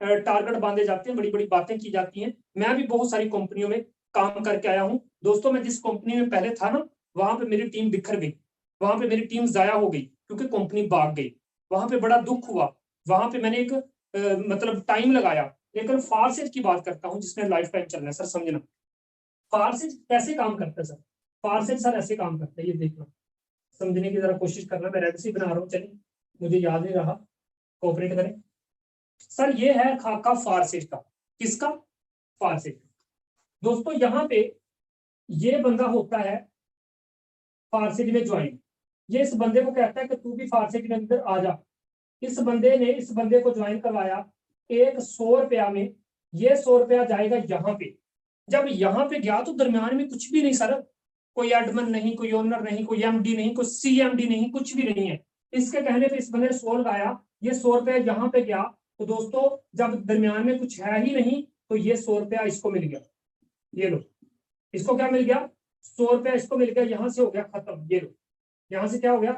टारगेट बांधे जाते हैं, बड़ी बड़ी बातें की जाती हैं। मैं भी बहुत सारी कंपनियों में काम करके आया हूं दोस्तों। मैं जिस कंपनी में पहले था ना, वहां पे मेरी टीम बिखर गई, वहां पे मेरी टीम जाया हो गई क्योंकि कंपनी भाग गई। वहां पे बड़ा दुख हुआ, वहां पे मैंने एक मतलब टाइम लगाया। लेकिन फारसेज की बात करता हूँ जिसमें लाइफ टाइम चलना है सर, समझना फारसेज कैसे काम करता है सर। फारसेज सर ऐसे काम करता है, ये देखना, समझने की जरा कोशिश करना। मैं रेड सी बना रहा हूँ, चलिए मुझे याद नहीं रहा, कोऑपरेट करें सर। ये है खाका फारसेज का, किसका, फारसेज। दोस्तों यहाँ पे ये बंदा होता है फारसेज में ज्वाइन, ये इस बंदे को कहता है कि तू भी फारसेज में अंदर आ जा। इस बंदे ने इस बंदे को ज्वाइन करवाया एक 100 रुपया में, ये 100 रुपया जाएगा यहाँ पे। जब यहाँ पे गया तो दरमियान में कुछ भी नहीं सर, कोई एडमिन नहीं, कोई ओनर नहीं, कोई एमडी नहीं, कोई सीएमडी नहीं, कुछ भी नहीं है। इसके कहने पे इस बंदे ने 100 लगाया, ये 100 रुपया यहाँ पे गया। तो दोस्तों जब दरमियान में कुछ है ही नहीं तो ये 100 रुपया इसको मिल गया, ये लो, इसको क्या मिल गया, 100 रुपया इसको मिल गया, यहां से हो गया खत्म। ये लो, यहां से क्या हो गया,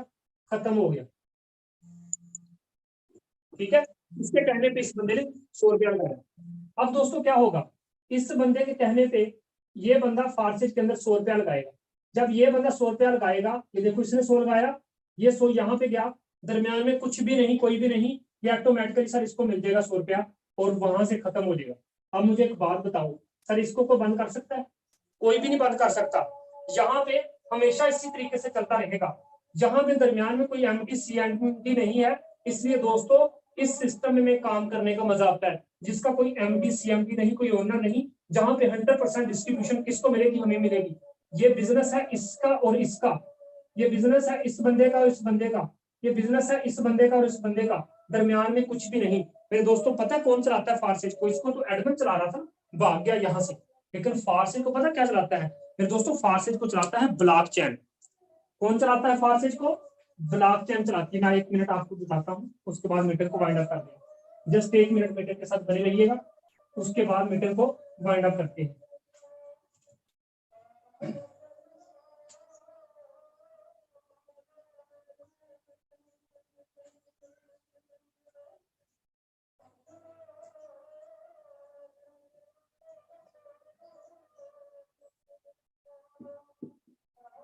खत्म हो गया, ठीक है। इसके कहने पे इस बंदे ने 100 रुपया लगाया। अब दोस्तों क्या होगा, इस बंदे के कहने पे ये बंदा फारसेज के अंदर 100 रुपया लगाएगा। जब ये बंदा 100 रुपया लगाएगा, ये देखो इसने 100 लगाया, ये 100 यहाँ पे गया, दरमियान में कुछ भी नहीं, कोई भी नहीं, ये ऑटोमेटिकली सर इसको मिल जाएगा 100 रुपया और वहां से खत्म हो जाएगा। अब मुझे एक बात बताओ सर, इसको कोई बंद कर सकता है, कोई भी नहीं बंद कर सकता। यहाँ पे हमेशा इसी तरीके से चलता रहेगा, जहां पे दरमियान में कोई एमडी सीएमडी नहीं है। इसलिए दोस्तों इस सिस्टम में काम करने का मजा आता है, जिसका कोई एमडी सीएमडी नहीं, कोई ओनर नहीं, जहां पे 100% डिस्ट्रीब्यूशन किसको मिलेगी, हमें मिलेगी। ये बिजनेस है इसका और इसका, ये बिजनेस है इस बंदे का और इस बंदे का, ये बिजनेस है इस बंदे का और इस बंदे का, दरमियान में कुछ भी नहीं। मेरे दोस्तों पता है कौन चलाता है फारसेज को, इसको तो एडमिन चला रहा था, भाग गया यहाँ से, लेकिन फारसेज को पता क्या चलाता है मेरे दोस्तों, फारसेज को चलाता है ब्लॉकचेन। कौन चलाता है फारसेज को, ब्लॉकचेन चलाती है। मैं 1 मिनट आपको दिखाता हूँ, उसके बाद मीटर को वाइंड अप कर देंगे। जस्ट 1 मिनट मीटर के साथ बने रहिएगा, उसके बाद मीटर को वाइंड अप करते हैं।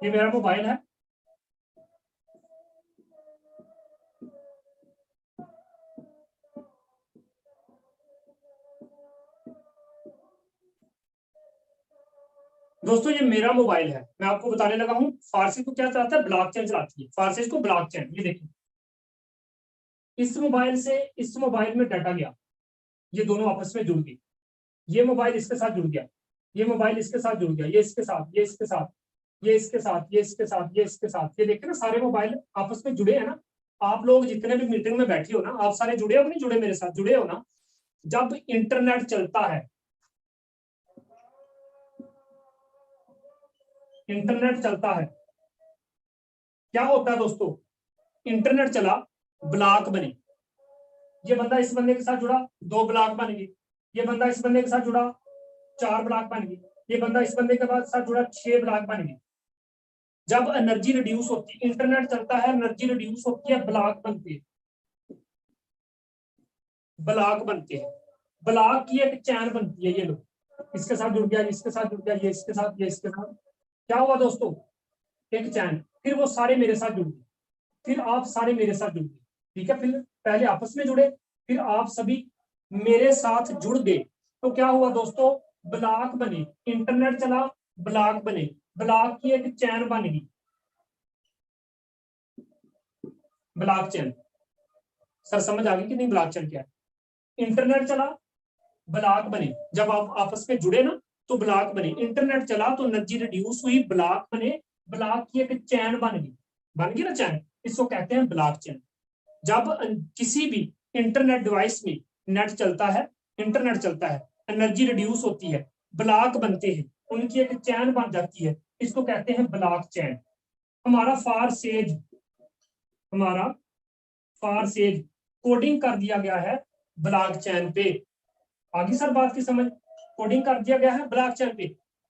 ये मेरा मोबाइल है, दोस्तों ये मेरा मोबाइल है। मैं आपको बताने लगा हूँ फारसेज को क्या चलाता है, ब्लॉकचेन चलाती है फारसेज को, ब्लॉकचेन। ये देखिए इस मोबाइल से इस मोबाइल में डाटा गया, ये दोनों आपस में जुड़ गए, ये मोबाइल इसके साथ जुड़ गया, ये मोबाइल इसके साथ जुड़ गया, ये इसके साथ, ये इसके साथ, ये इसके साथ, ये इसके साथ, ये इसके साथ। ये देखते ना सारे मोबाइल आपस में जुड़े हैं ना। आप लोग जितने भी मीटिंग में बैठे हो ना, आप सारे जुड़े हो कि नहीं जुड़े, मेरे साथ जुड़े हो ना। जब इंटरनेट चलता है, इंटरनेट चलता है, क्या होता है दोस्तों, इंटरनेट चला, ब्लॉक बने। ये बंदा इस बंदे के साथ जुड़ा, 2 ब्लॉक बन गए। ये बंदा इस बंदे के साथ जुड़ा, 4 ब्लॉक बन गए। ये बंदा इस बंदे के साथ जुड़ा, 6 ब्लॉक बन गए। जब एनर्जी रिड्यूस होती है, इंटरनेट चलता है, एनर्जी रिड्यूस होती है, ब्लॉक बनती है। ब्लॉक बनते हैं, ब्लॉक की एक चैन बनती है। ये लो, इसके साथ जुड़ गया, इसके साथ जुड़ गया, ये इसके साथ, ये इसके साथ, क्या हुआ दोस्तों, एक चैन। फिर वो सारे मेरे साथ जुड़ गए, फिर आप सारे मेरे साथ जुड़ गए, ठीक है। फिर पहले आपस में जुड़े, फिर आप सभी मेरे साथ जुड़ गए, तो क्या हुआ दोस्तों, ब्लॉक बने, इंटरनेट चला, ब्लॉक बने, ब्लॉक की एक चैन बन गई, ब्लॉक चैन। सर समझ आ गई कि नहीं ब्लॉक चैन क्या है? इंटरनेट चला, ब्लॉक बने, जब आप आपस में जुड़े ना तो ब्लॉक बने, इंटरनेट चला तो एनर्जी रिड्यूस हुई, ब्लॉक बने, ब्लॉक की एक चैन बन गई ना चैन, इसको कहते हैं ब्लॉक चैन। जब किसी भी इंटरनेट डिवाइस में नेट चलता है, इंटरनेट चलता है, एनर्जी रिड्यूस होती है, ब्लॉक बनते हैं, उनकी एक चैन बन जाती है, इसको कहते हैं ब्लॉक चैन। हमारा फार सेज कोडिंग कर दिया गया है ब्लॉक चैन पे। आगे सर बात की समझ, कोडिंग कर दिया गया है ब्लॉक चैन पे।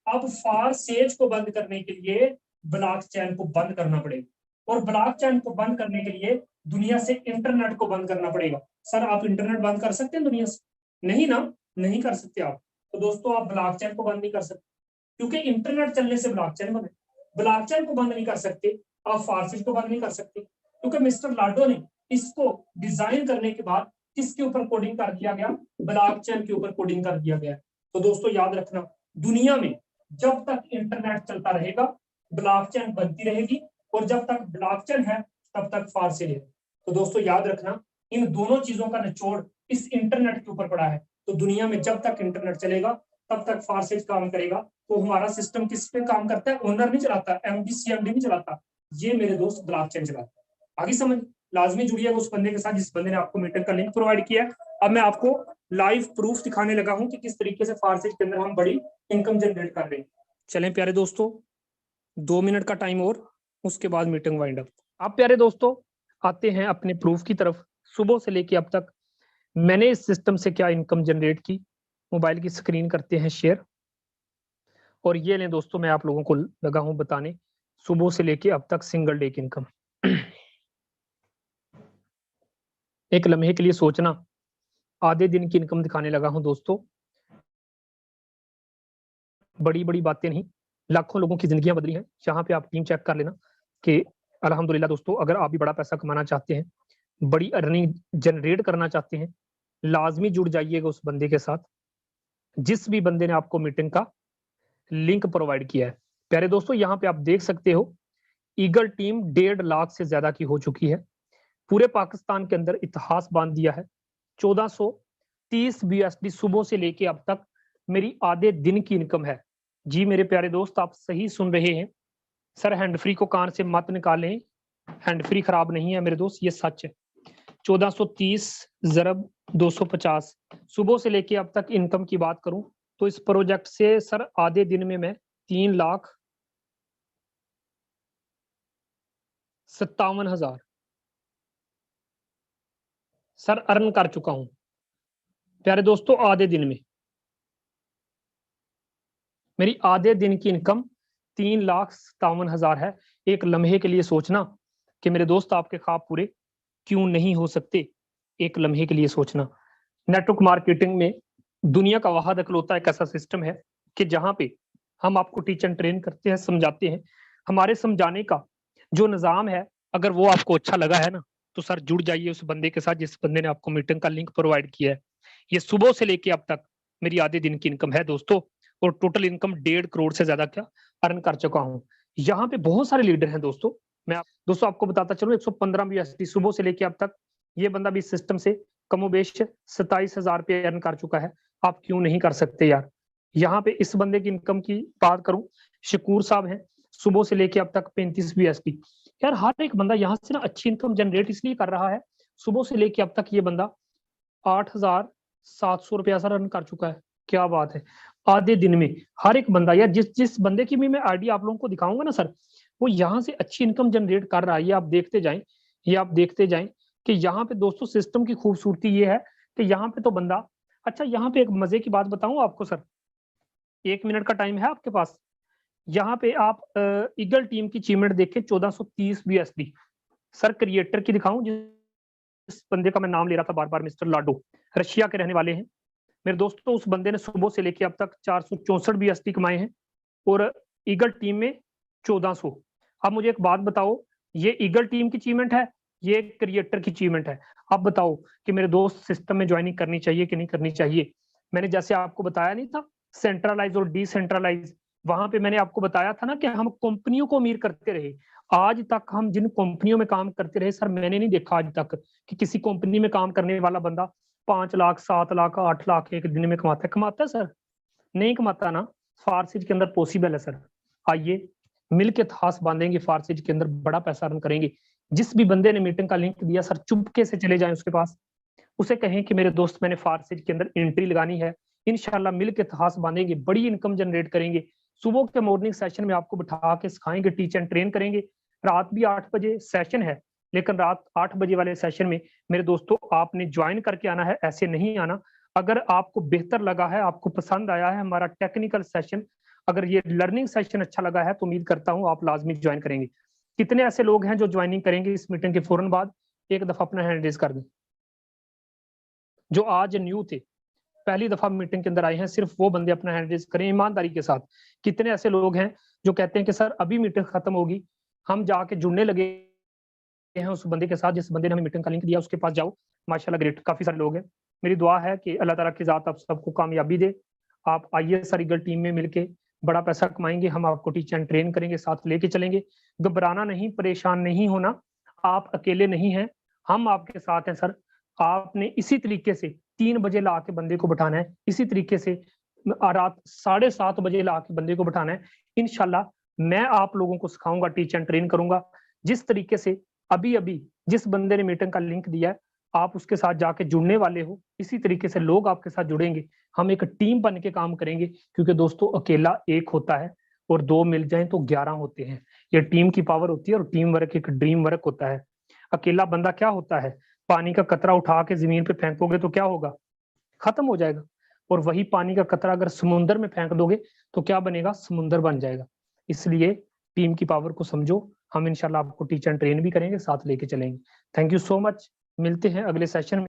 अब फार सेज को बंद करने के लिए ब्लॉक चैन को बंद करना पड़ेगा, और ब्लॉक चैन को बंद करने के लिए दुनिया से इंटरनेट को बंद करना पड़ेगा। सर आप इंटरनेट बंद कर सकते हैं दुनिया से? नहीं ना, नहीं कर सकते आप। तो दोस्तों आप ब्लॉक चैन को बंद नहीं कर सकते, क्योंकि इंटरनेट चलने से ब्लॉक चैन बने। ब्लॉक चैन को बंद नहीं कर सकते, आप फार सेज को बंद नहीं कर सकते, क्योंकि मिस्टर लाडो ने इसको डिजाइन करने के बाद किसके ऊपर कोडिंग कर दिया गया, ब्लॉक चैन के ऊपर कोडिंग कर दिया गया। तो दोस्तों याद रखना, दुनिया में जब तक इंटरनेट चलता रहेगा ब्लॉक चैन बनती रहेगी, और जब तक ब्लॉक चैन है तब तक फार सेज है। तो दोस्तों याद रखना, इन दोनों चीजों का निचोड़ इस इंटरनेट के ऊपर पड़ा है। तो दुनिया में जब तक इंटरनेट चलेगा तब तक फार सेज काम करेगा। तो हमारा सिस्टम किस पे काम करता है, ओनर नहीं चलाता, एमडी सीएमडी नहीं चलाता, ये मेरे दोस्त ब्लॉक चैन चलाता है। आगे समझ, लाजमी जुड़िएगा उस बंदे के साथ जिस बंदे ने आपको मीटिंग का लिंक प्रोवाइड किया है। अब मैं आपको लाइव प्रूफ दिखाने लगा हूं कि किस तरीके से फार सेज के अंदर हम बड़ी इनकम जनरेट कर रहे हैं। चलें प्यारे दोस्तों, 2 मिनट का टाइम और, उसके बाद मीटिंग वाइंड अप। आप प्यारे दोस्तों आते हैं अपने प्रूफ की तरफ। सुबह से लेके अब तक मैंने इस सिस्टम से क्या इनकम जनरेट की, मोबाइल की स्क्रीन करते हैं शेयर। और ये लें दोस्तों, मैं आप लोगों को लगा हूं बताने सुबह से लेके अब तक सिंगल डे की इनकम। एक लम्हे के लिए सोचना, आधे दिन की इनकम दिखाने लगा हूं दोस्तों। बड़ी बड़ी बातें नहीं, लाखों लोगों की जिंदगियां बदली हैं। यहाँ पे आप टीम चेक कर लेना कि अल्हम्दुलिल्लाह दोस्तों, अगर आप भी बड़ा पैसा कमाना चाहते हैं, बड़ी अर्निंग जनरेट करना चाहते हैं, लाजमी जुड़ जाइएगा उस बंदे के साथ जिस भी बंदे ने आपको मीटिंग का लिंक प्रोवाइड किया है। प्यारे दोस्तों यहाँ पे आप देख सकते हो, ईगल टीम 1.5 लाख से ज्यादा की हो चुकी है, पूरे पाकिस्तान के अंदर इतिहास बांध दिया है। 1430 BUSD सुबह से लेके अब तक मेरी आधे दिन की इनकम है। जी मेरे प्यारे दोस्त, आप सही सुन रहे हैं। सर हैंड फ्री को कान से मत निकालें, हैंड फ्री खराब नहीं है मेरे दोस्त, ये सच है। 1430 ज़रब 250 सुबह से लेके अब तक इनकम की बात करूं तो इस प्रोजेक्ट से सर आधे दिन में मैं 3,57,000 सर अर्न कर चुका हूं प्यारे दोस्तों। आधे दिन में मेरी आधे दिन की इनकम 3,57,000 है। एक लम्हे के लिए सोचना कि मेरे दोस्त आपके ख्वाब पूरे क्यों नहीं हो सकते, एक लम्हे के लिए सोचना। नेटवर्क मार्केटिंग में दुनिया का वाहिद इकलौता एक ऐसा सिस्टम है कि जहां पे हम आपको टीच एंड ट्रेन करते हैं, समझाते हैं। हमारे समझाने का जो निज़ाम है, अगर वो आपको अच्छा लगा है ना, तो सर जुड़ जाइए उस बंदे के साथ जिस बंदे ने आपको मीटिंग का लिंक प्रोवाइड किया है। ये सुबह से लेके अब तक मेरी आधे दिन की इनकम है दोस्तों, और टोटल इनकम 1.5 करोड़ से ज्यादा क्या अर्न कर चुका हूँ। यहाँ पे बहुत सारे लीडर हैं दोस्तों। मैं दोस्तों आपको बताता चलूं, 115 BUSD सुबह से लेके अब तक ये बंदा भी इस सिस्टम से कमोबेश 27,000 रुपये अर्न कर चुका है। आप क्यों नहीं कर सकते यार। यहाँ पे इस बंदे की इनकम की बात करूं, शकूर साहब हैं, सुबह से लेके अब तक 35 BUSD। यार हर एक बंदा यहाँ से ना अच्छी इनकम जनरेट इसलिए कर रहा है, सुबह से लेके अब तक ये बंदा 8,700 रुपया सर अर्न कर चुका है। क्या बात है, आधे दिन में। हर एक बंदा यार, जिस जिस बंदे की भी मैं आईडी आप लोगों को दिखाऊंगा ना सर, वो यहाँ से अच्छी इनकम जनरेट कर रहा है। ये आप देखते जाएं, ये आप देखते जाएं कि यहाँ पे दोस्तों सिस्टम की खूबसूरती ये है कि यहाँ पे तो बंदा, अच्छा यहाँ पे एक मजे की बात बताऊं आपको सर, 1 मिनट का टाइम है आपके पास? यहाँ पे आप ईगल टीम की अचीवमेंट देखें, 1430 BUSD। सर क्रिएटर की दिखाऊं, जिस बंदे का मैं नाम ले रहा था बार बार, मिस्टर लाडो, रशिया के रहने वाले हैं मेरे दोस्तों। उस बंदे ने सुबह से लेके अब तक 464 BST कमाए हैं और ईगल टीम में 1400। अब मुझे एक बात बताओ, ये ईगल टीम की अचीवमेंट है, ये क्रिएटर की अचीवमेंट है? अब बताओ कि मेरे दोस्त सिस्टम में ज्वाइनिंग करनी चाहिए कि नहीं करनी चाहिए। मैंने जैसे आपको बताया नहीं था सेंट्रलाइज और डिसेंट्रलाइज, वहां पे मैंने आपको बताया था ना कि हम कंपनियों को अमीर करते रहे। आज तक हम जिन कंपनियों में काम करते रहे सर, मैंने नहीं देखा आज तक कि किसी कंपनी में काम करने वाला बंदा 5 लाख 7 लाख 8 लाख एक दिन में कमाता है सर? नहीं कमाता ना। फारसिज के अंदर पॉसिबल है सर। आइए मिलके थास बांधेंगे, फारसिज के अंदर बड़ा पैसा अर्न करेंगे। जिस भी बंदे ने मीटिंग का लिंक दिया सर, चुपके से चले जाएं उसके पास, उसे कहें कि मेरे दोस्त मैंने फारसिज के अंदर एंट्री लगानी है, इंशाल्लाह मिलके थास बांधेंगे, बड़ी इनकम जनरेट करेंगे। सुबह के मॉर्निंग सेशन में आपको बिठा के सिखाएंगे, टीच एंड ट्रेन करेंगे। रात भी 8 बजे सेशन है, लेकिन रात 8 बजे वाले सेशन में मेरे दोस्तों आपने ज्वाइन करके आना है, ऐसे नहीं आना। अगर आपको बेहतर लगा है, आपको पसंद आया है हमारा टेक्निकल सेशन, अगर ये लर्निंग सेशन अच्छा लगा है तो उम्मीद करता हूं आप लाजमी ज्वाइन करेंगे। कितने ऐसे लोग हैं जो ज्वाइनिंग करेंगे इस मीटिंग के फौरन बाद? एक दफा अपना हैंड रेज कर दें। जो आज न्यू थे, पहली दफा मीटिंग के अंदर आए हैं, सिर्फ वो बंदे अपना हैंड रेज करें ईमानदारी के साथ। कितने ऐसे लोग हैं जो कहते हैं कि सर अभी मीटिंग खत्म होगी, हम जाके जुड़ने लगे हैं उस बंदे के साथ जिस बंदे ने हमें मीटिंग का लिंक दिया, उसके पास जाओ। माशाल्लाह ग्रेट, काफी सारे लोग हैं। मेरी दुआ है कि अल्लाह ताला की जात आप सबको कामयाबी दे। आप आइए सर ईगल टीम में मिलके बड़ा पैसा कमाएंगे, हम आपको टीच एंड ट्रेन करेंगे, साथ लेके चलेंगे। घबराना नहीं, परेशान नहीं होना, आप अकेले नहीं हैं, हम आपके साथ हैं सर। आपने इसी तरीके से 3 बजे ला के बंदे को बिठाना है, इसी तरीके से रात 7:30 बजे ला के बंदे को बिठाना है। इंशाल्लाह मैं आप लोगों को सिखाऊंगा, टीच एंड ट्रेन करूंगा। जिस तरीके से अभी अभी जिस बंदे ने मीटिंग का लिंक दिया है, आप उसके साथ जाके जुड़ने वाले हो, इसी तरीके से लोग आपके साथ जुड़ेंगे। हम एक टीम बन के काम करेंगे, क्योंकि दोस्तों अकेला एक होता है और 2 मिल जाएं तो 11 होते हैं। ये टीम की पावर होती है और टीम वर्क एक ड्रीम वर्क होता है। अकेला बंदा क्या होता है? पानी का कतरा उठा के जमीन पे फेंकोगे तो क्या होगा? खत्म हो जाएगा। और वही पानी का कतरा अगर समुंदर में फेंक दोगे तो क्या बनेगा? समुंदर बन जाएगा। इसलिए टीम की पावर को समझो। हम इंशाल्लाह आपको टीच एंड ट्रेन भी करेंगे, साथ लेके चलेंगे। Thank you so much. मिलते हैं अगले सेशन में।